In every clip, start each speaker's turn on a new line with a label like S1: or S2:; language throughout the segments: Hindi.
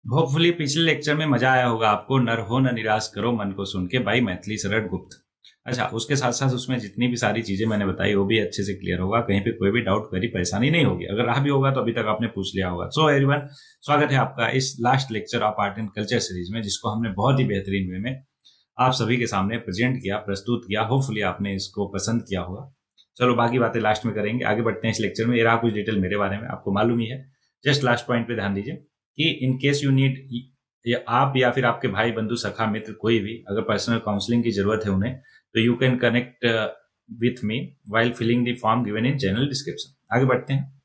S1: होपफुली पिछले लेक्चर में मजा आया होगा आपको। नर हो न निराश करो मन को सुन के, भाई मैथिली शरण गुप्त। अच्छा, उसके साथ साथ उसमें जितनी भी सारी चीजें मैंने बताई वो भी अच्छे से क्लियर होगा, कहीं पे कोई भी डाउट करी परेशानी नहीं होगी। अगर रहा भी होगा तो अभी तक आपने पूछ लिया होगा। सो एवरीवन, स्वागत है आपका इस last lecture of art and culture series में, जिसको हमने बहुत ही बेहतरीन वे में आप सभी के सामने प्रेजेंट किया, प्रस्तुत किया। होपफुली आपने इसको पसंद किया होगा। चलो बाकी बातें लास्ट में करेंगे, आगे बढ़ते हैं इस लेक्चर में। ये रहा कुछ डिटेल मेरे बारे में, आपको मालूम ही है। जस्ट लास्ट पॉइंट पे ध्यान दीजिए कि इन केस यू नीड, या आप या फिर आपके भाई बंधु सखा मित्र कोई भी अगर पर्सनल काउंसलिंग की जरूरत है उन्हें, तो you can connect with me while filling the form given in channel description. आगे बढ़ते हैं।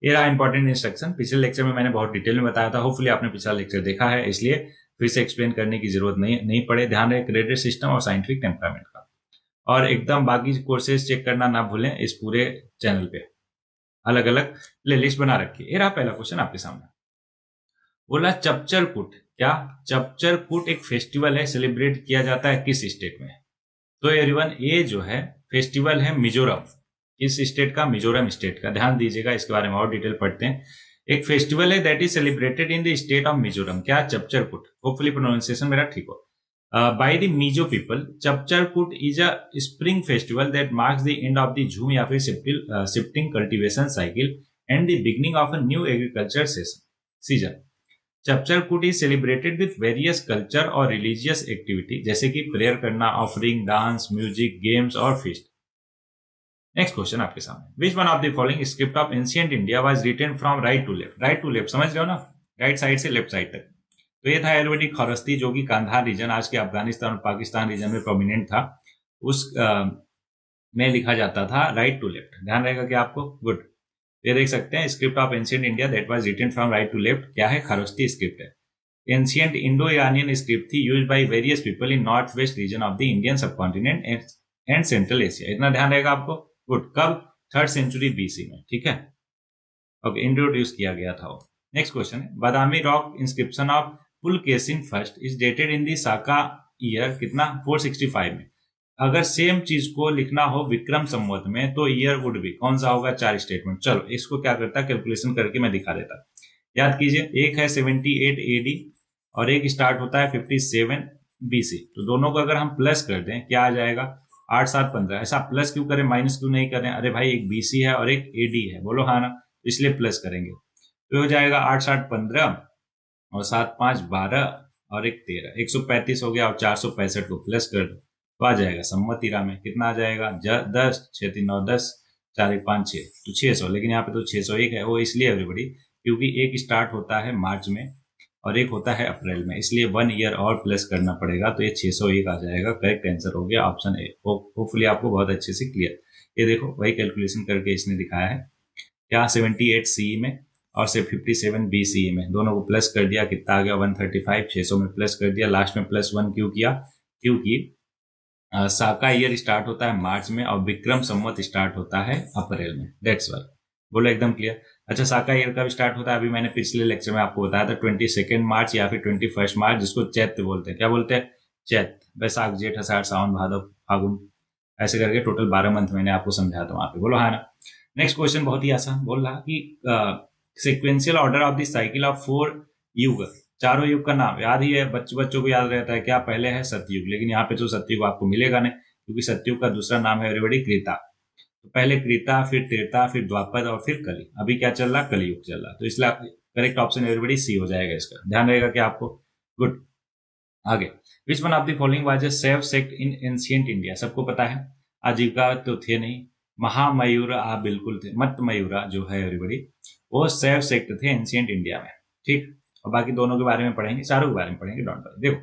S1: ये रहा इंपॉर्टेंट इंस्ट्रक्शन। पिछले लेक्चर में मैंने बहुत डिटेल में बताया था। होपफुली आपने पिछला लेक्चर देखा है, इसलिए फिर से एक्सप्लेन करने की जरूरत नहीं पड़े। ध्यान रहे क्रेडिट सिस्टम और साइंटिफिक टेम्परामेंट का। और एकदम बाकी कोर्सेज चेक करना ना भूलें। इस पूरे चैनल पे अलग अलग प्ले लिस्ट बना रखी है। ये रहा पहला क्वेश्चन आपके सामने। बोला चपचर कुट, क्या चपचर कुट एक फेस्टिवल है, सेलिब्रेट किया जाता है किस स्टेट में? तो एवरीवन, ये जो है फेस्टिवल है मिजोरम। किस स्टेट का? मिजोरम स्टेट का। ध्यान दीजिएगा, इसके बारे में और डिटेल पढ़ते हैं। एक फेस्टिवल है that is celebrated in the state of Mizoram. क्या? चपचर कुट। होपफुली प्रोनाउंसिएशन मेरा ठीक हो। By the Mizo people, Chapchar Kut is a spring festival that marks the end of the jhum या फिर shifting cultivation cycle and the beginning of a new agriculture season. Chapchar Kut is celebrated with various culture और रिलीजियस एक्टिविटी, जैसे कि प्रेयर करना, ऑफरिंग, डांस, म्यूजिक, गेम्स और फीस्ट। नेक्स्ट क्वेश्चन आपके सामने। Which one of the following script of ancient India was written from right to left? Right to left समझ रहे हो ना, राइट साइड से लेफ्ट साइड तक। तो ये था एलवेडिक खरस्ती, जो कि कांधार रीजन, आज के अफगानिस्तान और पाकिस्तान रीजन में प्रोमिनेंट था। उस में लिखा जाता था राइट टू लेफ्ट। ध्यान रहेगा कि आपको गुड। ये देख सकते हैं, script of ancient India that was written from right to left क्या है? खरस्ती स्क्रिप्ट है। एंशिएंट इंडो ईरानियन स्क्रिप्ट थी, used by various people in north west region of the Indian subcontinent and central Asia. इतना ध्यान रहेगा आपको। गुड। कब? 3rd सेंचुरी बीसी में। ठीक है, ओके, इंट्रोड्यूस किया गया था वो। नेक्स्ट क्वेश्चन है, Badami rock inscription of Pulakeshin first is dated in the Saka year कितना? 465 में। अगर सेम चीज को लिखना हो विक्रम संवत में तो ईयर वुड भी कौन सा होगा? 4 स्टेटमेंट। चलो इसको क्या करता है, कैलकुलेशन करके मैं दिखा देता। याद कीजिए, एक है 78 एडी और एक स्टार्ट होता है 57 बीसी। तो दोनों को अगर हम प्लस कर दें क्या आ जाएगा? 8 7 15। ऐसा प्लस क्यों करें, माइनस क्यों नहीं करें? अरे भाई, एक बीसी है और एक एडी है, बोलो हाँ ना, इसलिए प्लस करेंगे। तो हो जाएगा 8 7 15 और 7 5 12 और एक 13, 135 हो गया। और 465 को प्लस कर दो तो आ जाएगा सम्मत ईरा में कितना आ जाएगा? 10 6 3 9 10, 4 1 5 6, तो 600। लेकिन यहाँ पे तो 601 है, वो इसलिए एवरीबडी क्योंकि एक स्टार्ट होता है मार्च में और एक होता है अप्रैल में, इसलिए 1 ईयर और प्लस करना पड़ेगा। तो ये 601 आ जाएगा। करेक्ट आंसर हो गया ऑप्शन ए। होपफुली आपको बहुत अच्छे से क्लियर। ये देखो, वही कैलकुलेशन करके इसने दिखाया है। क्या? 78 सीई में और से 57 बीसीई में, दोनों को प्लस कर दिया, कितना आ गया? 135। 600 में प्लस कर दिया, लास्ट में +1 क्यों किया? क्योंकि साका ईयर स्टार्ट होता है मार्च में और विक्रम संवत स्टार्ट होता है अप्रैल में, दैट्स वाई। बोलो एकदम क्लियर। अच्छा, साका ईयर कब स्टार्ट होता है? अभी मैंने पिछले लेक्चर में आपको बताया था 22 मार्च या फिर 21 मार्च, जिसको चैत्र बोलते हैं। क्या बोलते हैं? चैत्र। वैशाख, जेठ, आषाढ़, सावन, भादव, फागुन, ऐसे करके टोटल 12 मंथ मैंने आपको समझाया था वहां पे। बोलो हाँ ना। नेक्स्ट क्वेश्चन बहुत ही आसान। बोल रहा कि sequential order of the cycle of 4 युग, चारों युग का नाम याद ही है, बच्चों को याद रहता है। क्या? पहले है सतयुग, लेकिन यहाँ पे तो सतयुग आपको मिलेगा नहीं, क्योंकि सतयुग का दूसरा नाम है एवरीबॉडी त्रेता। तो पहले त्रेता, फिर त्रेता, फिर द्वापर और फिर कली। अभी क्या चल रहा? कलयुग चल रहा। तो इसलिए करेक्ट ऑप्शन एवरीबॉडी सी हो जाएगा इसका। ध्यान रहेगा कि आपको। गुड। आगे, विच one of the following was a self sect in ancient India? सबको पता है, आजीविका तो थे नहीं। महामयूर आप बिल्कुल थे। मत मयूरा जो है एवरीबॉडी, वो सेल्फ सेक्ट थे एंशिएंट इंडिया में। ठीक। और बाकी दोनों के बारे में पढ़ेंगे, चारों के बारे में पढ़ेंगे, डोंट वरी। देखो,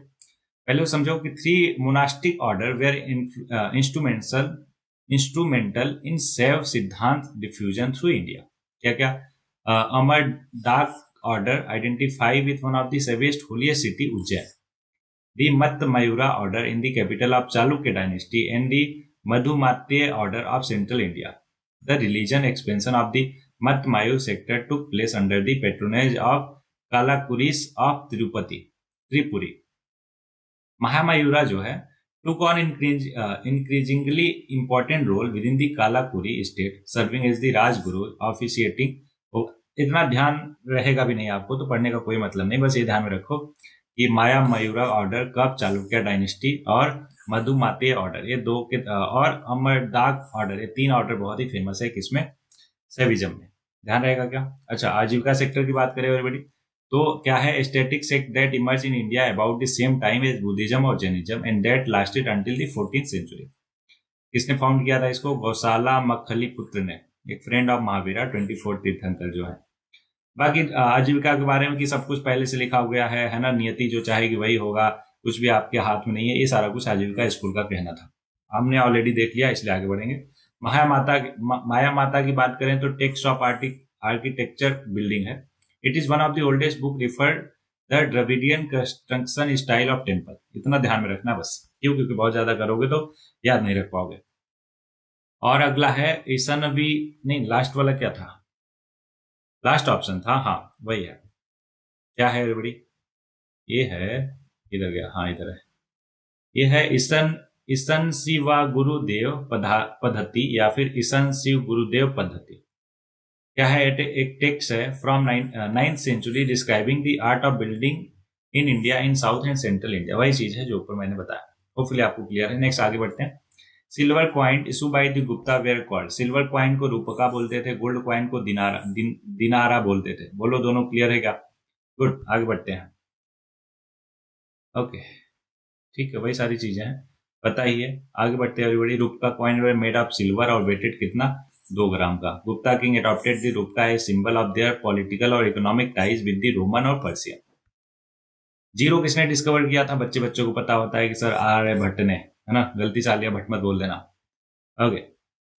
S1: पहले समझो कि 3 monastic order were instrumental in Shaiva Siddhanta diffusion through India. क्या क्या? Amardaka order identify with one of the seven holiest city Ujjain, the Matmayura order in the capital of Chalukya dynasty, and the Madhumatya order of central India. The religion expansion of the Matmayu sector took place under the patronage of Kalakuris of Tripuri. Mahamayura जो है took on increasingly important role within the Kalakuri state, serving as the Rajguru, officiating इतना ध्यान रहेगा भी नहीं आपको तो पढ़ने का कोई मतलब नहीं, बस ये ध्यान में रखो कि माया मयूरा ऑर्डर कब, चालुक्य डायनेस्टी और मधुमाते ऑर्डर, ये दो के और अमरदाक ऑर्डर, ये 3 ऑर्डर बहुत ही फेमस है किसमें, सेविज्म में। ध्यान रहेगा क्या। अच्छा, आजीविका सेक्टर की बात करें एवरीबॉडी, तो क्या है, static sect that emerge in India about the same time as Buddhism और Jainism and that lasted until the 14th century. किसने फाउंड किया था इसको, गौशाला मखली पुत्र ने, एक फ्रेंड ऑफ महावीरा, 24 तीर्थंकर जो है। बाकी आजीविका के बारे में कि सब कुछ पहले से लिखा हो गया है ना, नियति जो चाहेगी वही होगा, कुछ भी आपके हाथ में नहीं है, ये सारा कुछ आजीविका स्कूल का कहना था, हमने ऑलरेडी देख लिया, इसलिए आगे बढ़ेंगे। माया माता की बात करें तो टेक्स्ट ऑफ आर्किटेक्चर बिल्डिंग है। It is one of the oldest book referred the Dravidian construction style of temple. इतना ध्यान में रखना बस, क्यों, क्योंकि बहुत ज्यादा करोगे तो याद नहीं रख पाओगे। और अगला है ईसनवी, नहीं लास्ट वाला क्या था, लास्ट ऑप्शन था, हाँ वही है, क्या है एवरीबॉडी, ये है, इधर गया, हाँ इधर है, ये है ईसन शिवा गुरुदेव पद्धति या फिर ईसन शिव गुरुदेव पद्धति। क्या है, एक टेक्स्ट है from 9th century describing the art of building in India in south and central India, वही चीज है जो ऊपर मैंने बताया, होपफुली आपको क्लियर है। नेक्स्ट आगे बढ़ते हैं। Silver coin issue by the Gupta where called, silver coin को रूपका बोलते थे, गोल्ड क्वाइन को दिनारा बोलते थे, बोलो दोनों क्लियर है क्या, गुड, आगे बढ़ते हैं। ओके ठीक है, वही सारी चीजें हैं, पता ही है, आगे बढ़ते हैं everybody. Rupaka coin were made of silver और वेटेड कितना, 2 ग्राम का। Gupta king adopted the rupaka a symbol of their political और economic ties with the Roman और पर्सियन। जीरो किसने डिस्कवर किया था, बच्चों को पता होता है कि सर आर्यभट्ट ने, है ना, गलती से आलिया भट्ट मत बोल देना। Okay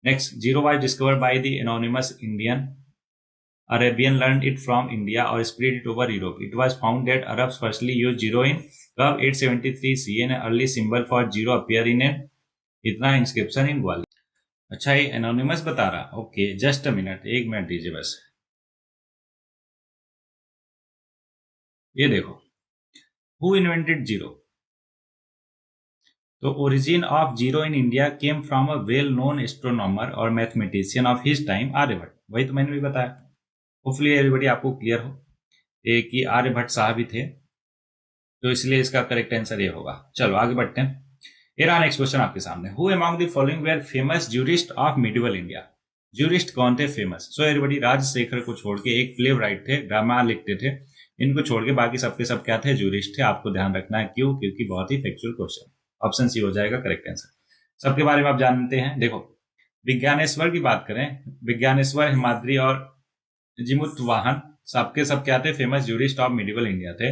S1: next, zero was discovered by the anonymous Indian, Arabian learned it from India or spread it over Europe. It was found that Arabs firstly used zero in कब 873 CE, an early symbol for zero appear in an इतना inscription in ग्वालियर। अच्छा ये एनोनिमस बता रहा, okay just a minute, 1 minute दीजिए बस। ये देखो, हु इन्वेंटेड जीरो, तो origin of zero in India came from a well known astronomer और mathematician of his time, Aryabhatta, वही तो मैंने भी बताया। होपफुली एवरीबॉडी आपको क्लियर हो कि आर्यभट्ट साहब ही थे, तो इसलिए इसका करेक्ट आंसर ये होगा। चलो आगे बढ़ते हैं। ये रहा नेक्स्ट क्वेश्चन आपके सामने, who among the following were famous jurist of medieval India, jurist कौन थे फेमस। सो एवरीबॉडी, राजशेखर को छोड़ के, एक प्ले राइट थे, ड्रामा लिखते थे, इनको छोड़ के बाकी सबके सब क्या थे, ज्यूरिस्ट थे। आपको ध्यान रखना है, क्यों, क्योंकि बहुत ही फैक्चुअल क्वेश्चन, ऑप्शन सी हो जाएगा करेक्ट आंसर। सबके बारे में आप जानते हैं। देखो विज्ञानेश्वर की बात करें, विज्ञानेश्वर, हिमाद्री और जिमुतवाहन सबके सब क्या थे, famous jurist of medieval India थे।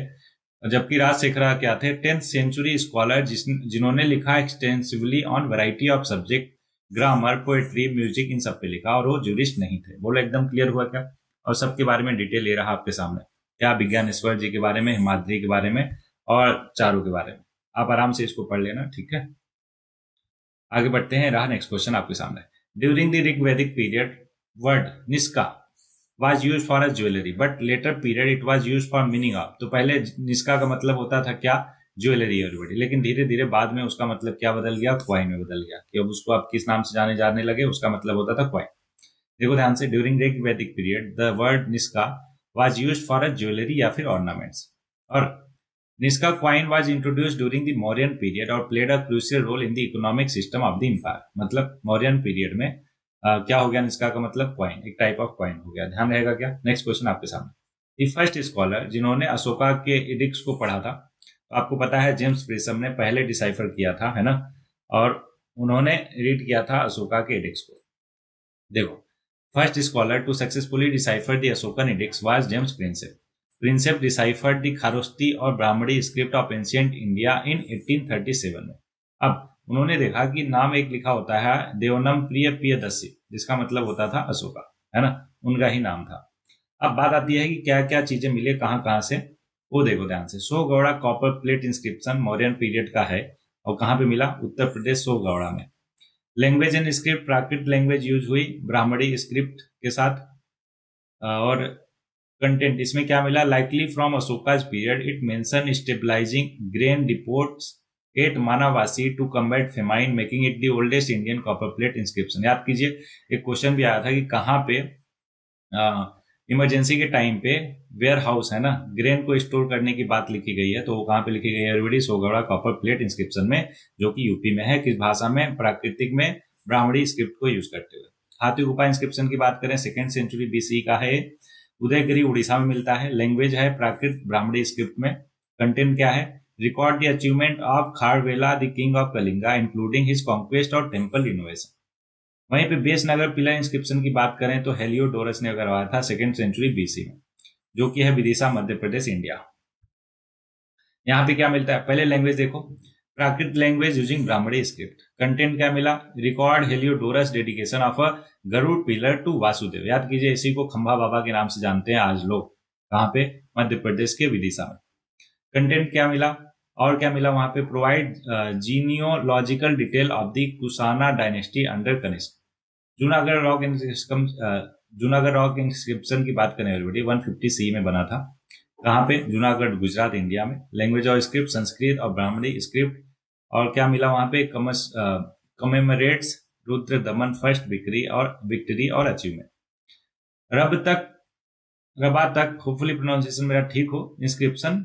S1: जबकि राजशेखर क्या थे, 10th सेंचुरी स्कॉलर जिन्होंने लिखा extensively on variety of subject, grammar, poetry, music, इन सब पे लिखा, और वो ज्यूरिस्ट नहीं थे। बोलो एकदम क्लियर हुआ क्या। और सबके बारे में डिटेल ले रहा आपके सामने, क्या विज्ञानेश्वर जी के बारे में, हिमाद्री के बारे में और चारों के बारे में। आप आराम से इसको पढ़ लेना, ठीक है। आगे बढ़ते हैं, रहा नेक्स्ट क्वेश्चन आपके सामने। During the Rigvedic period word nishka was used for as jewelry but later period it was used for meaning of, तो पहले निष्का का मतलब होता था क्या, ज्वेलरी एवरीबॉडी, लेकिन धीरे धीरे बाद में उसका मतलब क्या बदल गया, क्वाइन में बदल गया, कि अब उसको आप किस नाम से जाने लगे, उसका मतलब होता था क्वाइन। देखो ध्यान से, during Rigvedic period the word nishka was used for as jewellery या फिर ऑर्नामेंट्स, और nishka coin was introduced during the Mauryan period और played a crucial role in the economic system of the empire, मतलब मौर्यन पीरियड में क्या हो गया, निष्का का मतलब क्वाइन, एक टाइप ऑफ क्वाइन हो गया। ध्यान रहेगा क्या। नेक्स्ट क्वेश्चन आपके सामने, द फर्स्ट स्कॉलर जिन्होंने अशोका के एडिक्ट्स को पढ़ा था, तो आपको पता है जेम्स प्रीसम ने पहले डिसाइफर किया था, है ना, और उन्होंने रीड किया था अशोका के एडिक्ट्स को। देखो, first scholar to successfully decipher the Ashokan edicts was James Prinsep. Prinsep deciphered the Kharosthi और Brahmani script of ancient India in 1837 में। अब उन्होंने देखा कि नाम एक लिखा होता है देवनम प्रिय प्रियदर्शी, जिसका मतलब होता था अशोका, है ना, उनका ही नाम था। अब बात आती है कि क्या क्या चीजें मिले कहाँ से, वो देखो ध्यान से। Sohgaura copper plate inscription Mauryan period का है, और कहाँ पे मिला, उत्तर प्रदेश सोगौड़ा में। Language and script, Prakrit language use हुई ब्राह्मणी स्क्रिप्ट के साथ। और कंटेंट इसमें क्या मिला, likely from Ashoka's period it mention stabilising grain depots at Manavasi to combat famine making it the oldest Indian copper plate inscription. याद कीजिए, एक क्वेश्चन भी आया था कि कहाँ पे इमरजेंसी के टाइम पे वेयर हाउस है ना, ग्रेन को स्टोर करने की बात लिखी गई है, तो वो कहाँ पे लिखी गई है एवरीबडी? सोगौड़ा कॉपर प्लेट इंस्क्रिप्शन में, जो कि यूपी में है। किस भाषा में? प्राकृतिक में, ब्राह्मणी स्क्रिप्ट को यूज करते हुए। हाथी गुफा इंस्क्रिप्शन की बात करें, 2nd सेंचुरी बीसी का है। उदयगिरी उड़ीसा में मिलता है। लैंग्वेज है प्राकृत ब्राह्मणी स्क्रिप्ट में। कंटेंट क्या है? Record the achievement of Kharavela the king of Kalinga including his conquest और टेम्पल इनोवेशन। वहीं पे बेस नगर पिलर इंस्क्रिप्शन की बात करें तो हेलियोडोरस ने करवाया था 2nd सेंचुरी बीसी में, जो कि है विदिशा, मध्य प्रदेश, इंडिया। यहाँ पे क्या मिलता है? पहले लैंग्वेज देखो, Prakrit language using Brahmi script. Content क्या मिला? Record Heliodorus dedication of a Garuda pillar to Vasudeva. याद कीजिए, इसी को खंभा बाबा के नाम से जानते हैं आज लोग। कहाँ पे? मध्य प्रदेश के विदिशा में। कंटेंट क्या मिला? और क्या मिला वहां पे? Provide genealogical detail of the Kushana dynasty under Kanishka. Junagadh rock inscription की बात करें एवरीबॉडी, 150 सी में बना था। कहाँ पे? जूनागढ़, गुजरात, इंडिया में। लैंग्वेज और स्क्रिप्ट संस्कृत और ब्राह्मणी स्क्रिप्ट। और क्या मिला वहां पे? कमेमोरेट्स रुद्र दमन फर्स्ट विक्ट्री और अचीवमेंट। रबा तक होपफुली प्रोनाउंसिएशन मेरा ठीक हो। इंस्क्रिप्शन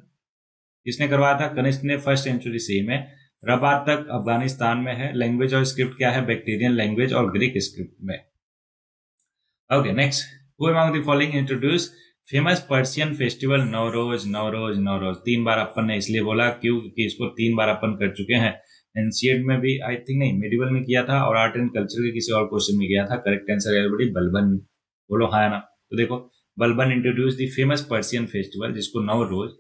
S1: किसने करवाया था? कनिष्क ने 1st सेंचुरी सी में। रबात तक अफगानिस्तान में है। लैंग्वेज और स्क्रिप्ट क्या है? बैक्टीरियन लैंग्वेज और ग्रीक स्क्रिप्ट में। Okay, next. Who among the following introduce famous Persian festival Navroz? Navroz Navroz 3 बार अपन ने इसलिए बोला क्योंकि इसको 3 बार अपन कर चुके हैं। एनसीएड में भी आई थिंक, नहीं, मेडिवल में किया था, और आर्ट एंड कल्चर के किसी और क्वेश्चन में किया था। Correct answer everybody Balban. बोलो हाँ ना? तो देखो, Balban introduce the famous Persian festival, जिसको नवरोज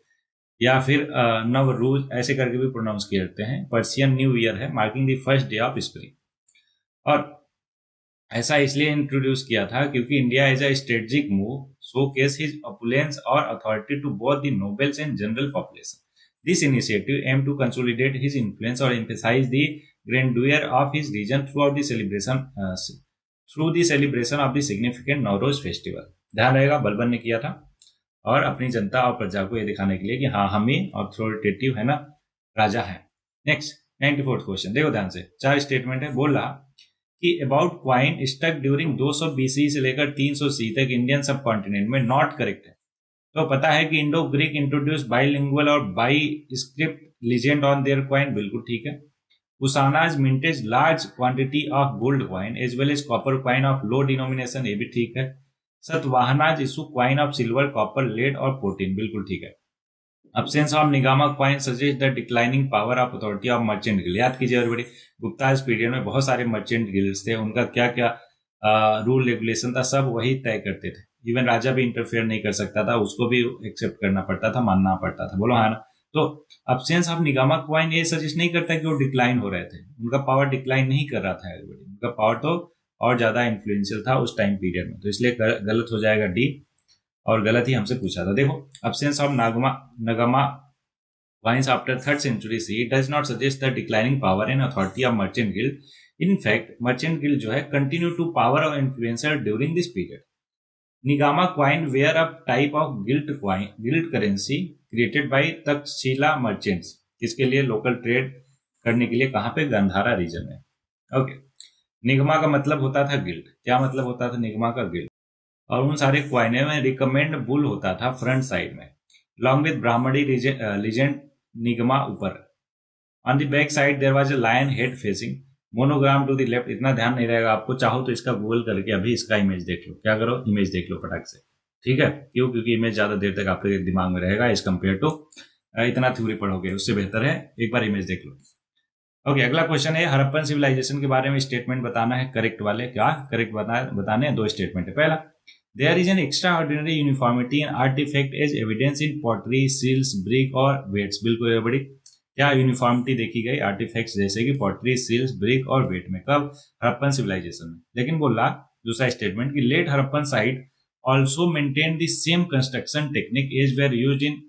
S1: या फिर नवरूज ऐसे करके भी प्रोनाउंस किए जाते हैं। पर्शियन न्यू ईयर है, marking the first day of spring. और ऐसा इसलिए इंट्रोड्यूस किया था क्योंकि India is a strategic move showcase his opulence और authority to both the nobles and general population. This initiative aim to consolidate his influence और emphasise the grandeur of his region through the celebration of the significant Navroz festival. ध्यान रहेगा, बलबन ने किया था, और अपनी जनता और प्रजा को यह दिखाने के लिए कि हाँ, हम ही अथॉरिटेटिव है ना, राजा है। नेक्स्ट, 94th क्वेश्चन देखो ध्यान से। 4 स्टेटमेंट है। बोला कि about coin struck during 200 BC से लेकर 300 सी तक इंडियन सब कॉन्टिनेंट में, नॉट करेक्ट है। तो पता है कि इंडो ग्रीक इंट्रोड्यूस बाईलिंगुअल और bi script legend on their coin, बिल्कुल ठीक है। Kushanas mintage large quantity of gold coin as well as copper coin of low denomination, ये भी ठीक है। Satavahanas issue coin of silver, copper, lead और प्रोटीन, बिल्कुल ठीक है। Absence of Nigama coin suggest the declining power of authority of merchant guild. याद कीजिए एवरीबॉडी, गुप्ता पीरियड में बहुत सारे मर्चेंट गिल्ड्स थे, उनका क्या क्या रूल रेगुलेशन था, सब वही तय करते थे। इवन राजा भी इंटरफेयर नहीं कर सकता था, उसको भी एक्सेप्ट करना पड़ता था, मानना पड़ता था। बोलो हाँ ना? तो अब्सेंस ऑफ निगामा क्वाइन ये सजेस्ट नहीं करता कि वो डिक्लाइन हो रहे थे, उनका पावर डिक्लाइन नहीं कर रहा था एवरीबॉडी, उनका पावर तो और ज्यादा इन्फ्लुएंशियल था उस टाइम पीरियड में। तो इसलिए गलत हो जाएगा डी, और गलत ही हमसे पूछा था। देखो, absence of Nagma coins after 3rd century CE does not suggest the declining power and authority of merchant guild. In fact, merchant guild जो है continue to power or influencer during this period. निगामा coin were a type of guild currency created by Takshashila merchants. किसके लिए? लोकल ट्रेड करने के लिए। कहाँ पे? गंधारा रीजन में। ओके, निगमा का मतलब होता था गिल्ड। क्या मतलब होता था निगमा का? गिल्ड। और उन सारे क्वाइने में रिकमेंड बुल होता था फ्रंट साइड में, long with Brahmani legend Nigama ऊपर। On the back side there was a lion head facing, monogram to the left. इतना ध्यान नहीं रहेगा आपको, चाहो तो इसका गूगल करके अभी इसका इमेज देख लो। क्या करो? इमेज देख लो फटाक से, ठीक है? क्यों? क्योंकि इमेज ज्यादा देर तक आपके दिमाग में रहेगा एज कम्पेयर टू इतना थ्योरी पढ़ोगे, उससे बेहतर है एक बार इमेज देख लो। ओके, अगला क्वेश्चन है हड़प्पन सिविलाइजेशन के बारे में स्टेटमेंट बताना है करेक्ट वाले। क्या करेक्ट बताने हैं? 2 स्टेटमेंट है। पहला, there is an extraordinary uniformity in artifact as evidence in pottery, seals, brick और weights। बिल्कुल बड़ी क्या यूनिफॉर्मिटी देखी गई आर्टिफैक्ट्स जैसे कि पॉटरी, सील्स, ब्रिक और वेट में? कब? हड़प्पन सिविलाइजेशन में। लेकिन बोला दूसरा स्टेटमेंट कि late Harappan site also maintain the same construction technique as were used in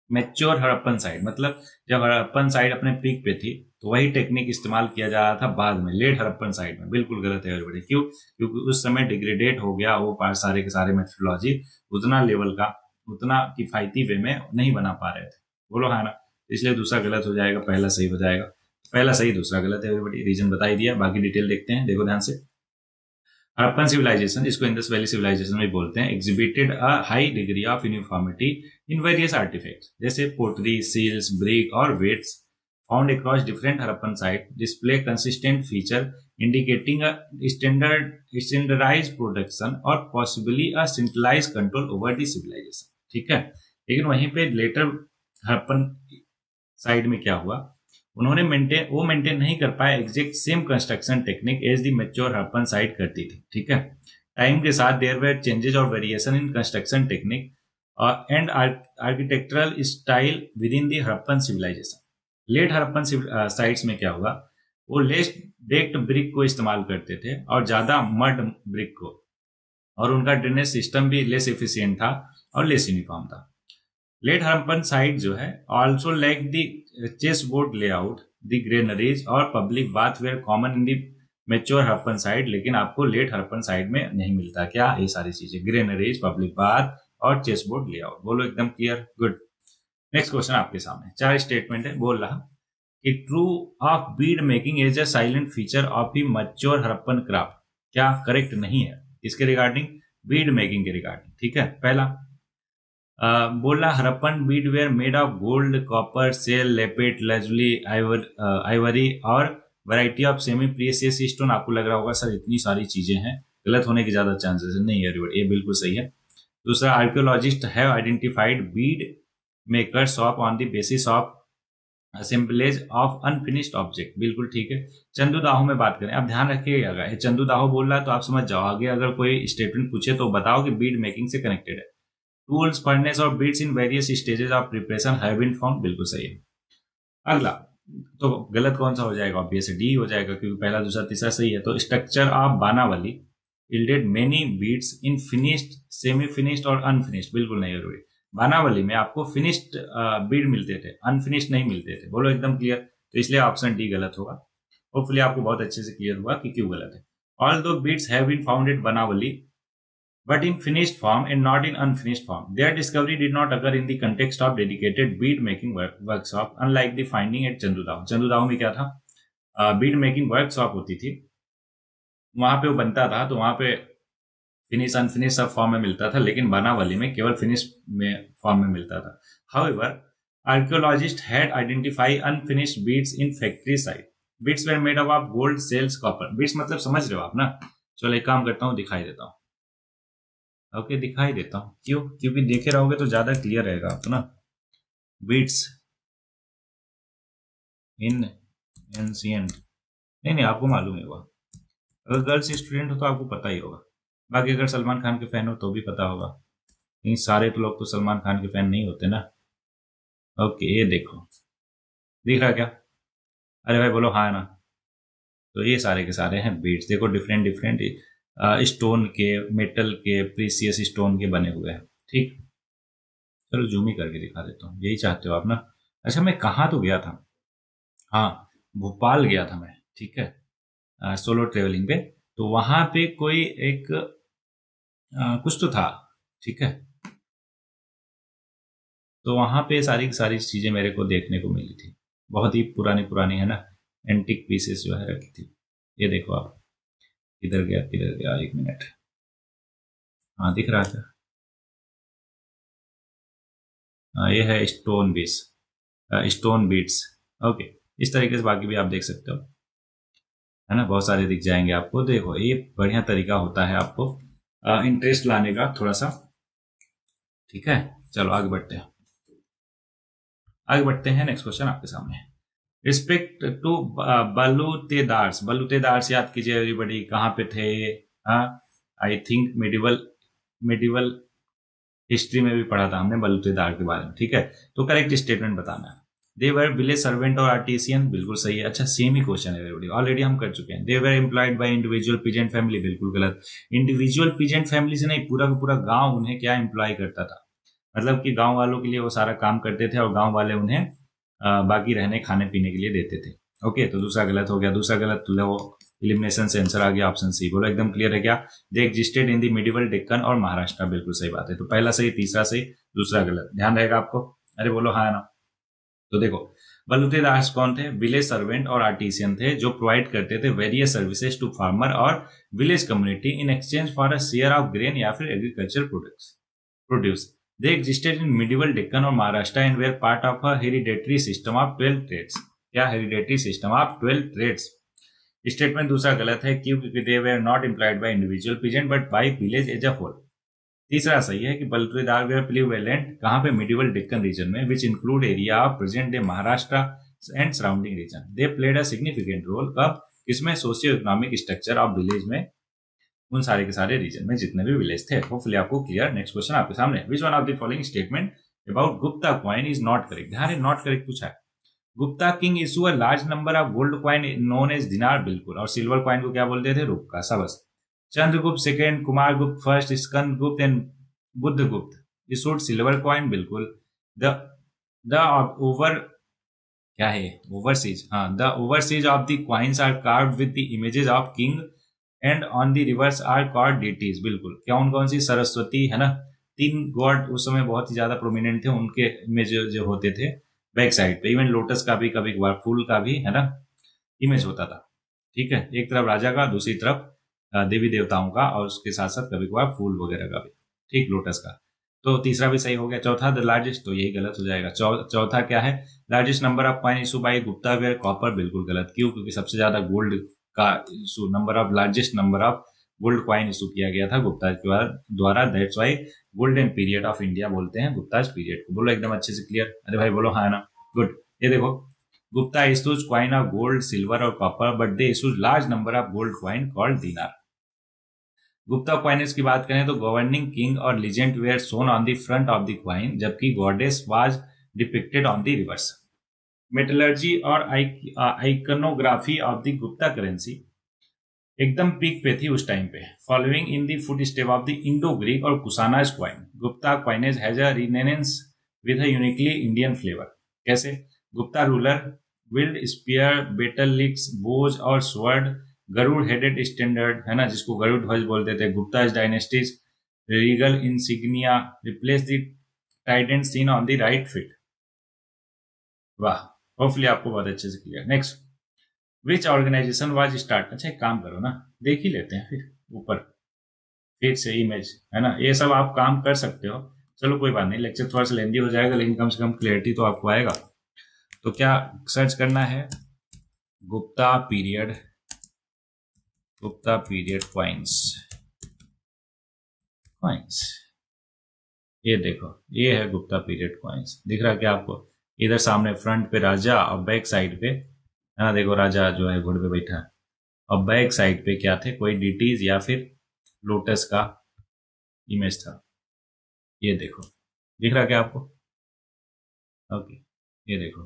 S1: mature Harappan site. मतलब जब हड़प्पन साइड अपने पीक पे थी तो वही टेक्निक इस्तेमाल किया जा रहा था बाद में लेट हड़प्पन साइड में। बिल्कुल गलत है एवरीबॉडी। क्यों? क्योंकि उस समय डिग्रेडेट हो गया वो सारे के सारे मेथोडोलॉजी, उतना लेवल का, उतना किफायती वे में नहीं बना पा रहे थे। बोलो हाँ ना? इसलिए दूसरा गलत हो जाएगा, पहला सही हो जाएगा। पहला सही, दूसरा गलत है एवरीबॉडी। रीजन बता ही दिया, बाकी डिटेल देखते हैं, देखो ध्यान से। हड़प्पन सिविलाइजेशन, जिसको इंडस वैली सिविलाइजेशन भी बोलते हैं, exhibited a high degree of uniformity in various artefacts, जैसे पोटरी, सील्स, ब्रिक और weights found across different Harappan site display consistent feature indicating a standardise production और possibly a centralise control over the civilisation. ठीक है, लेकिन वहीं पे लेटर हड़प्पन साइड में क्या हुआ, उन्होंने मेंटेन नहीं कर पाए exact same construction technique as the mature Harappan site करती थी। ठीक है, टाइम के साथ देयर वेर चेंजेस और variation in construction technique and architectural style within the Harappan civilization. Late Harappan sites में क्या हुआ, वो लेस बेक्ड ब्रिक को इस्तेमाल करते थे और ज्यादा मड ब्रिक को, और उनका ड्रेनेज सिस्टम भी लेस एफिशिएंट था और लेस यूनिफॉर्म था। लेट हड़प्पन साइट जो है also like the chess board layout, the granaries और public bath were common in the mature Harappan site, लेकिन आपको लेट हड़प्पन साइट में नहीं मिलता क्या, ये सारी चीजें, ग्रेनरीज, पब्लिक बाथ और चेस बोर्ड लेआउट। बोलो एकदम क्लियर, गुड। नेक्स्ट क्वेश्चन आपके सामने 4 स्टेटमेंट है, बोल रहा कि true of bead making is a salient feature of the mature Harappan craft, क्या करेक्ट नहीं है इसके रिगार्डिंग, बीड मेकिंग के रिगार्डिंग। ठीक है, पहला बोला Harappan bead were made of gold, copper, shell, लेपेट, लजली, आइवरी और variety of semi precious stone. आपको लग रहा होगा सर इतनी सारी चीजें हैं, गलत होने के ज्यादा चांसेस है, नहीं है, ये बिल्कुल सही है। दूसरा, archaeologist have identified Beed maker shop on the basis of assemblage of unfinished object, बिल्कुल ठीक है। चंदू दाहो में बात करें, अब ध्यान रखिएगा, ये चंदू दाहो बोल रहा है तो आप समझ जाओ, आगे अगर कोई स्टेटमेंट पूछे तो बताओ कि बीड मेकिंग से कनेक्टेड है। टूल्स, फर्नेस और beads in various stages of preparation have been found, बिल्कुल सही है। अगला तो गलत कौन सा हो जाएगा, ऑब्वियसली डी हो जाएगा, क्योंकि पहला, दूसरा, तीसरा सही है। तो structure of बानावली yielded many beads in finished, semi finished और अनफिनिश्ड, बिल्कुल नहीं जरूरी। बानावली में आपको फिनिश्ड बीड मिलते थे, अनफिनिश्ड नहीं मिलते थे। बोलो एकदम क्लियर, तो इसलिए ऑप्शन डी गलत होगा। होपफुली आपको बहुत अच्छे से क्लियर हुआ कि क्यों गलत है। Although beads have been found at Banawali but in finished form and not in unfinished form. Their discovery did not occur in the context of dedicated bead making workshop, unlike the finding at चंदूदाव। चंदूदाव में क्या था, बीड मेकिंग वर्कशॉप होती थी, वहां पे वो बनता था, तो वहां पे फिनिश अनफिनिश सब फॉर्म में मिलता था, लेकिन बनावली में केवल फिनिश में फॉर्म में मिलता था। However, archaeologists had identified unfinished beads in factory site. Beads were made up of gold, cells, copper. Beads मतलब समझ रहे हो आप ना, चलो एक काम करता हूँ, दिखाई देता हूँ। ओके, दिखाई देता हूँ, क्यों, क्योंकि देखे रहोगे तो ज्यादा क्लियर रहेगा आपको ना। बीट्स इन एंशिएंट, नहीं आपको मालूम ही होगा, अगर गर्ल्स स्टूडेंट हो तो आपको पता ही होगा, बाकी अगर सलमान खान के फैन हो तो भी पता होगा, लेकिन सारे तो लोग तो सलमान खान के फैन नहीं होते ना। ओके, ये देखो, दिख रहा क्या, अरे भाई बोलो हाँ ना। तो ये सारे के सारे हैं बीट्स, देखो डिफरेंट डिफरेंट स्टोन के, मेटल के, प्रीसियस स्टोन के बने हुए हैं। ठीक, चलो जूम ही करके दिखा देता हूँ, यही चाहते हो आप ना। अच्छा, मैं कहाँ तो गया था, हाँ भोपाल गया था मैं, ठीक है, सोलो ट्रेवलिंग पे, तो वहां पे कोई एक कुछ तो था, ठीक है, तो वहां पे सारी सारी चीजें मेरे को देखने को मिली थी, बहुत ही पुरानी पुरानी है ना, एंटिक पीसेस जो है रखी थी। ये देखो आप, किधर गया, एक मिनट, हाँ दिख रहा था, ये है स्टोन बीस, स्टोन बीट्स। ओके, इस तरीके से बाकी भी आप देख सकते हो, है ना, बहुत सारे दिख जाएंगे आपको। देखो ये बढ़िया तरीका होता है आपको इंटरेस्ट लाने का थोड़ा सा। ठीक है, चलो आगे बढ़ते हैं, नेक्स्ट क्वेश्चन आपके सामने। रिस्पेक्ट टू बलूतेदार्स, बलूतेदार्स याद कीजिए एवरीबॉडी, कहाँ पे थे, आई थिंक मेडिवल हिस्ट्री में भी पढ़ा था हमने बलूतेदार के बारे में। ठीक है, तो करेक्ट स्टेटमेंट बताना है। दे वर विलेज सर्वेंट और आर्टिसियन, बिल्कुल सही है। अच्छा, सेम ही क्वेश्चन है एवरीबॉडी, ऑलरेडी हम कर चुके हैं। They were employed by individual peasant family, बिल्कुल गलत। इंडिविजुअल पीजेंट फैमिली से नहीं, पूरा का पूरा गांव उन्हें क्या एम्प्लॉय करता था, मतलब कि गांव वालों के लिए वो सारा काम करते थे और गांव वाले उन्हें बाकी रहने खाने पीने के लिए देते थे। ओके, तो दूसरा गलत हो गया, दूसरा गलत लो, एलिमिनेशन से आंसर आ गया ऑप्शन सी। बोलो एकदम क्लियर है क्या, they existed in the medieval Deccan और महाराष्ट्र, बिल्कुल सही बात है। तो पहला सही, तीसरा सही, दूसरा गलत, ध्यान रहेगा आपको। अरे बोलो हाँ ना, तो देखो, बलुते दास कौन थे? विलेज सर्वेंट और आर्टिसियन थे जो प्रोवाइड करते थे वेरियस सर्विसेज टू फार्मर और village community in exchange for a share of grain या फिर agriculture produce. They existed in medieval Deccan और Maharashtra and were part of a hereditary system of 12 trades. क्या? Hereditary system of 12 trades. Statement दूसरा गलत है, क्योंकि they were not employed by individual peasant but by village as a whole. तीसरा सही है कि बलुतेदार वेयर प्रिवेलेंट कहाँ पे? मिडिवल डेक्कन रीजन में, which include area of present day Maharashtra and surrounding region. They played a significant role कब? इसमें socio economic structure of village में, उन सारे के सारे रीजन में जितने भी विलेज थे। होपफुली आपको क्लियर। नेक्स्ट क्वेश्चन आपके सामने, which one of the following statement about Gupta coin is not correct? ध्यान है, नॉट करेक्ट पूछा है। Gupta king issue a large number of gold coin known as dinar, बिल्कुल। और सिल्वर कॉइन को क्या बोलते थे? रुपका, सबस। चंद्रगुप्त सेकेंड, कुमार गुप्त first, Skanda Gupta and Buddhagupta issued silver coin, बिल्कुल। द द ओवर क्या है? ओवरसीज, हाँ। The overseas of the coins are carved with the images of king and on the reverse are called deities, बिल्कुल। कौन कौन सी? सरस्वती, है ना। 3 गॉड उस समय बहुत ही ज्यादा प्रोमिनेंट थे, उनके इमेज जो होते थे बैक साइड पे। इवन लोटस का भी, कभी कभार फूल का भी, है ना, इमेज होता था। ठीक है, एक तरफ राजा का, दूसरी तरफ देवी देवताओं का, और उसके साथ साथ कभी कभार फूल वगैरह का भी, ठीक, लोटस का। तो तीसरा भी सही हो गया। चौथा द लार्जेस्ट, तो यही गलत हो जाएगा। चौथा क्या है? Largest number of coin issue by Gupta were copper, बिल्कुल गलत। क्यों? क्योंकि सबसे ज्यादा गोल्ड का issue, largest number of gold coin issue किया गया था गुप्ता के द्वारा। That's why golden period of India बोलते हैं गुप्ताज पीरियड को। बोलो एकदम अच्छे से क्लियर। अरे भाई बोलो हाँ ना, गुड। ये देखो, Gupta issues coin of gold, silver और copper, but they issues large number of gold coin called dinar. Gupta coinage की बात करें तो गवर्निंग किंग और legend were shown on the front of the coin, जबकि goddess was depicted on the reverse. Metallurgy और iconography of the Gupta currency एकदम पीक पे थी उस टाइम पे, following in the foot step of the Indo Greek और Kushanas coin. Gupta coinage has a resonance with a uniquely Indian flavour. कैसे? Gupta ruler wield spear, battle axes, bows और स्वर्ड, गरुड़ हेडेड स्टैंडर्ड, है ना, जिसको गरुड़ ध्वज बोलते थे, Gupta dynasties, regal insignia, replace the trident seen on the right fit. वाह, होपफुली आपको बहुत अच्छे से clear. Next, which organisation was start? अच्छा एक काम करो ना, देख ही लेते हैं फिर ऊपर फिर से इमेज, है ना, ये सब आप काम कर सकते हो। चलो कोई बात नहीं, लेक्चर थोड़ा सा लेंदी हो जाएगा, लेकिन कम से कम क्लियरिटी तो आपको आएगा। तो क्या सर्च करना है? Gupta period coins. ये देखो, ये है गुप्ता पीरियड कॉइन्स। दिख रहा है क्या आपको? इधर सामने फ्रंट पे राजा और बैक साइड पे, है ना, देखो राजा जो है घोड़े पे बैठा है, और बैक साइड पे क्या थे? कोई डिटीज या फिर लोटस का इमेज था। ये देखो, दिख रहा क्या आपको? ओके, ये देखो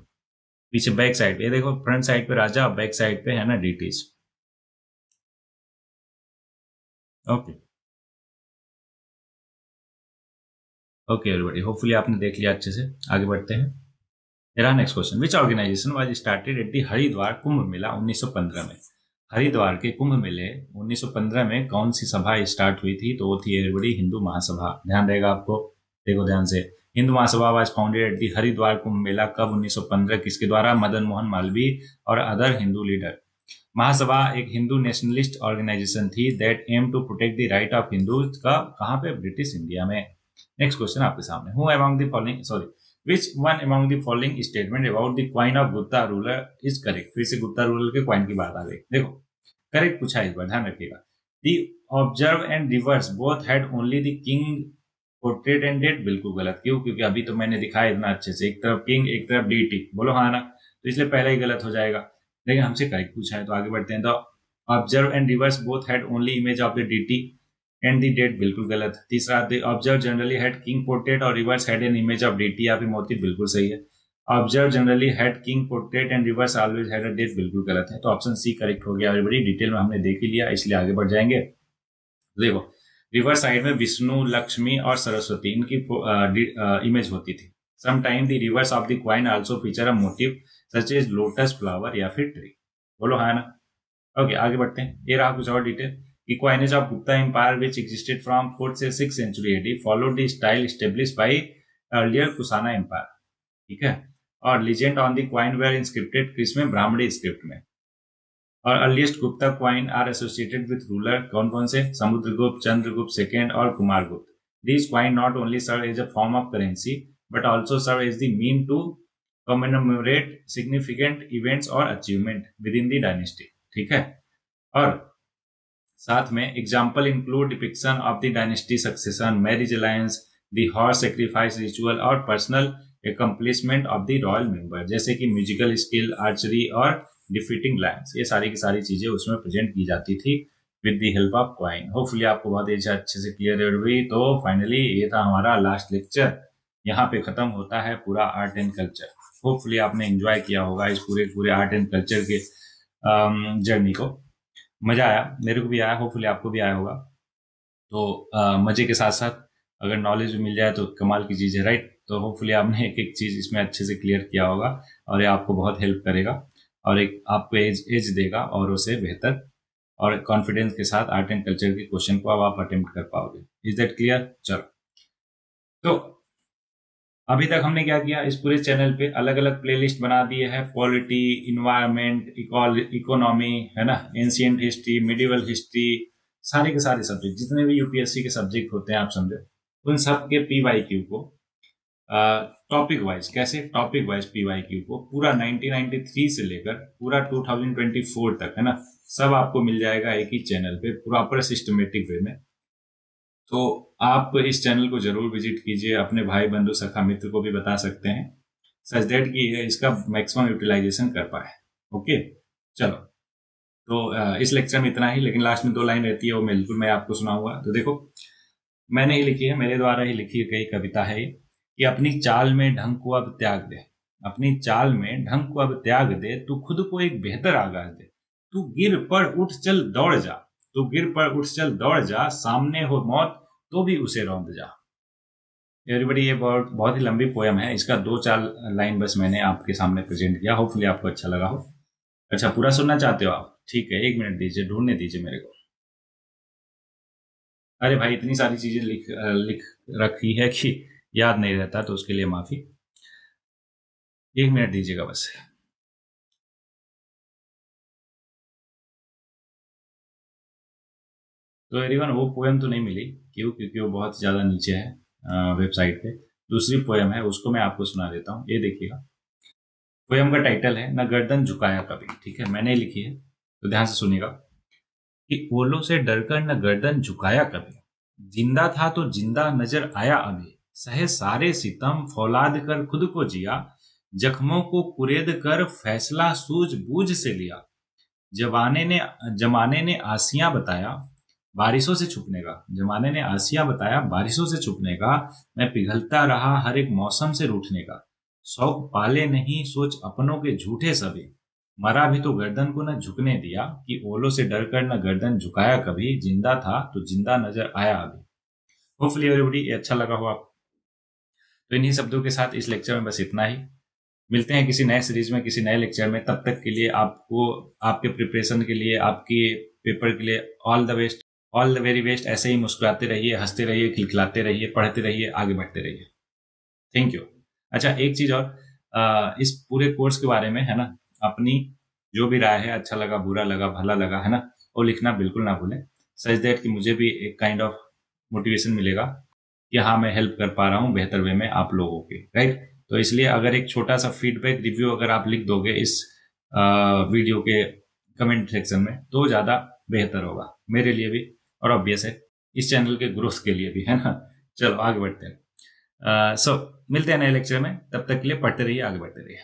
S1: पीछे बैक साइड पे, ये देखो फ्रंट साइड पे राजा और बैक साइड पे, है ना, deities. Okay okay everybody, hopefully आपने देख लिया अच्छे से। आगे बढ़ते हैं। मेरा next question, which organisation was started at the Haridwar Kumbh Mela 1915 में? हरिद्वार के कुंभ मेले 1915 में कौन सी सभा स्टार्ट हुई थी? तो वो थी एवरीबॉडी हिंदू महासभा। ध्यान रहेगा आपको, देखो ध्यान से। Hindu Mahasabha was founded at the Haridwar Kumbh Mela कब? 1915। किसके द्वारा? मदन मोहन मालवीय और अदर हिंदू लीडर। महासभा एक हिंदू नेशनलिस्ट ऑर्गेनाइजेशन थी that aim to protect the right of Hindus का, कहाँ पे? ब्रिटिश इंडिया में। नेक्स्ट क्वेश्चन आपके सामने, who among the following, sorry, which one among the following statement about the coin of Gupta ruler is correct? फिर से गुप्ता रूलर के कॉइन की बात आ गई। देखो करेक्ट पूछा है इस बार, ध्यान रखिएगा। दी ऑब्जर्व and reverse both had only the king portrait and date, बिल्कुल गलत। क्यों? क्योंकि अभी तो मैंने दिखाया इतना अच्छे से, एक तरफ किंग एक तरफ डीटी। बोलो हाँ ना, तो इसलिए पहला ही गलत हो जाएगा, लेकिन हमसे करेक्ट पूछा है तो आगे बढ़ते हैं। द ऑब्जर्व and reverse both had only image of the deity and the date, बिल्कुल गलत। तीसरा, द ऑब्जर्व जनरली हैड किंग पोर्ट्रेट और reverse had an image of deity या फिर मोती, बिल्कुल सही है। ऑब्जर्व generally had king portrait and reverse always had a date, बिल्कुल गलत है। तो ऑप्शन सी करेक्ट हो गया। बड़ी डिटेल में हमने देख ही लिया, इसलिए आगे बढ़ जाएंगे। देखो, रिवर्स साइड में विष्णु, लक्ष्मी और सरस्वती, इनकी इमेज होती थी। Sometime the reverse of the coin also feature a motif such as lotus flower या फिर ट्री। बोलो हाँ ना। ओके आगे बढ़ते हैं। ये रहा कुछ और detail. Coinage of Gupta Empire, which existed from 4th से 6th century AD, followed the style established by earlier Kusana Empire. ठीक है, और legend on the coin were inscripted किस में, ब्राह्मणी स्क्रिप्ट में। और earliest Gupta coin are associated with ruler, कौन कौन से, समुद्रगुप्त, चंद्रगुप्त सेकेंड और Kumaragupta. These coin not only serve as a form of currency but also serve as the mean to commemorate significant events और achievement within the dynasty. ठीक है, और साथ में example include depiction of the dynasty succession, marriage alliance, the horse sacrifice ritual और personal accomplishment of the royal member, जैसे कि म्यूजिकल स्किल, आर्चरी और डिफीटिंग लायंस। ये सारी की सारी चीजें उसमें प्रेजेंट की जाती थी with the help of coin. Hopefully आपको बहुत अच्छे से क्लियर हुई। तो फाइनली ये था हमारा लास्ट लेक्चर, यहाँ पे खत्म होता है पूरा आर्ट एंड कल्चर। होपफुली आपने एंजॉय किया होगा इस पूरे आर्ट एंड कल्चर के जर्नी को। मजा आया, मेरे को भी आया, होपफुली आपको भी आया होगा। तो मजे के साथ साथ अगर नॉलेज भी मिल जाए तो कमाल की चीज़ है, राइट। तो होपफुली आपने एक एक चीज़ इसमें अच्छे से क्लियर किया होगा और ये आपको बहुत हेल्प करेगा और एक आपको एज देगा और उसे बेहतर और कॉन्फिडेंस के साथ आर्ट एंड कल्चर के क्वेश्चन को अब आप अटेम्प्ट कर पाओगे। Is that clear? चलो, तो अभी तक हमने क्या किया, इस पूरे चैनल पे अलग अलग प्लेलिस्ट बना दिए हैं, पॉलिटी, इन्वायरमेंट, इकोनॉमी, है ना, एंशिएंट हिस्ट्री, मिडिवल हिस्ट्री, सारे के सारे सब्जेक्ट जितने भी यूपीएससी के सब्जेक्ट होते हैं आप समझो, उन सब के पीवाईक्यू को टॉपिक वाइज, कैसे टॉपिक वाइज पीवाईक्यू को पूरा 1993 से लेकर पूरा 2024 तक, है ना, सब आपको मिल जाएगा एक ही चैनल पे प्रॉपर सिस्टमेटिक वे में। तो आप इस चैनल को जरूर विजिट कीजिए, अपने भाई बंधु सखा मित्र को भी बता सकते हैं सच दैट कि इसका मैक्सिमम यूटिलाइजेशन कर पाए। ओके, चलो, तो इस लेक्चर में इतना ही, लेकिन लास्ट में 2 लाइन रहती है, वो बिल्कुल मैं आपको सुनाऊंगा। तो देखो, मैंने ही लिखी है, मेरे द्वारा ही लिखी गई कविता है कि अपनी चाल में ढंग को अब त्याग दे, अपनी चाल में ढंग को अब त्याग दे, तू खुद को एक बेहतर आगाज दे, तू गिर पड़ उठ चल दौड़ जा, तू गिर पड़ उठ चल दौड़ जा, सामने हो मौत तो भी उसे रौंद जा। एवरीबॉडी, ये बहुत ही लंबी पोयम है, इसका 2-4 लाइन बस मैंने आपके सामने प्रेजेंट किया, होपफुली आपको अच्छा लगा हो। अच्छा, पूरा सुनना चाहते हो आप? ठीक है, 1 मिनट दीजिए, ढूंढने दीजिए मेरे को। अरे भाई, इतनी सारी चीजें लिख रखी है कि याद नहीं रहता, तो उसके लिए माफी, 1 मिनट दीजिएगा बस। तो एवरीवन, वो पोएम तो नहीं मिली, क्यों? क्योंकि वो बहुत ज्यादा नीचे है वेबसाइट पे। दूसरी पोएम है, उसको मैं आपको सुना देता हूँ, ये देखिएगा। पोएम का टाइटल है न गर्दन झुकाया कभी। ठीक है, मैंने लिखी है, तो ध्यान से सुनिएगा कि ओलों से डरकर न गर्दन झुकाया कभी, जिंदा था तो जिंदा नजर आया अभी, सहे सारे सितम फौलाद कर खुद को जिया, जख्मों को कुरेद कर फैसला सूझबूझ से लिया, जमाने ने आसियां बताया बारिशों से छुपने का, जमाने ने आसियां बताया बारिशों से छुपने का, मैं पिघलता रहा हर एक मौसम से रूठने का, शौक पाले नहीं सोच अपनों के झूठे सभी, मरा भी तो गर्दन को न झुकने दिया, कि ओलों से डरकर न गर्दन झुकाया कभी, जिंदा था तो जिंदा नजर आया अभी। होपफुली एवरीबॉडी अच्छा लगा हो आपको। तो इन्हीं शब्दों के साथ इस लेक्चर में बस इतना ही। मिलते हैं किसी नए सीरीज में, किसी नए लेक्चर में। तब तक के लिए आपको, आपके प्रिपरेशन के लिए, आपके पेपर के लिए all the best, all the very best. ऐसे ही मुस्कुराते रहिए, हंसते रहिए, खिलखिलाते रहिए, पढ़ते रहिए, आगे बढ़ते रहिए। Thank you. अच्छा, एक चीज और, इस पूरे कोर्स के बारे में, है ना, अपनी जो भी राय है, अच्छा लगा, बुरा लगा, भला लगा, है ना, वो लिखना बिल्कुल ना भूलें, सच दैट कि मुझे भी एक काइंड ऑफ मोटिवेशन मिलेगा कि हाँ, मैं हेल्प कर पा रहा हूँ बेहतर वे में आप लोगों के, राइट। तो इसलिए अगर एक छोटा सा फीडबैक रिव्यू अगर आप लिख दोगे इस वीडियो के कमेंट सेक्शन में, तो ज़्यादा बेहतर होगा मेरे लिए भी, और ऑब्वियस है इस चैनल के ग्रोथ के लिए भी, है ना। चलो आगे बढ़ते हैं। सो मिलते हैं नए लेक्चर में, तब तक के लिए पढ़ते रहिए, आगे बढ़ते रहिए।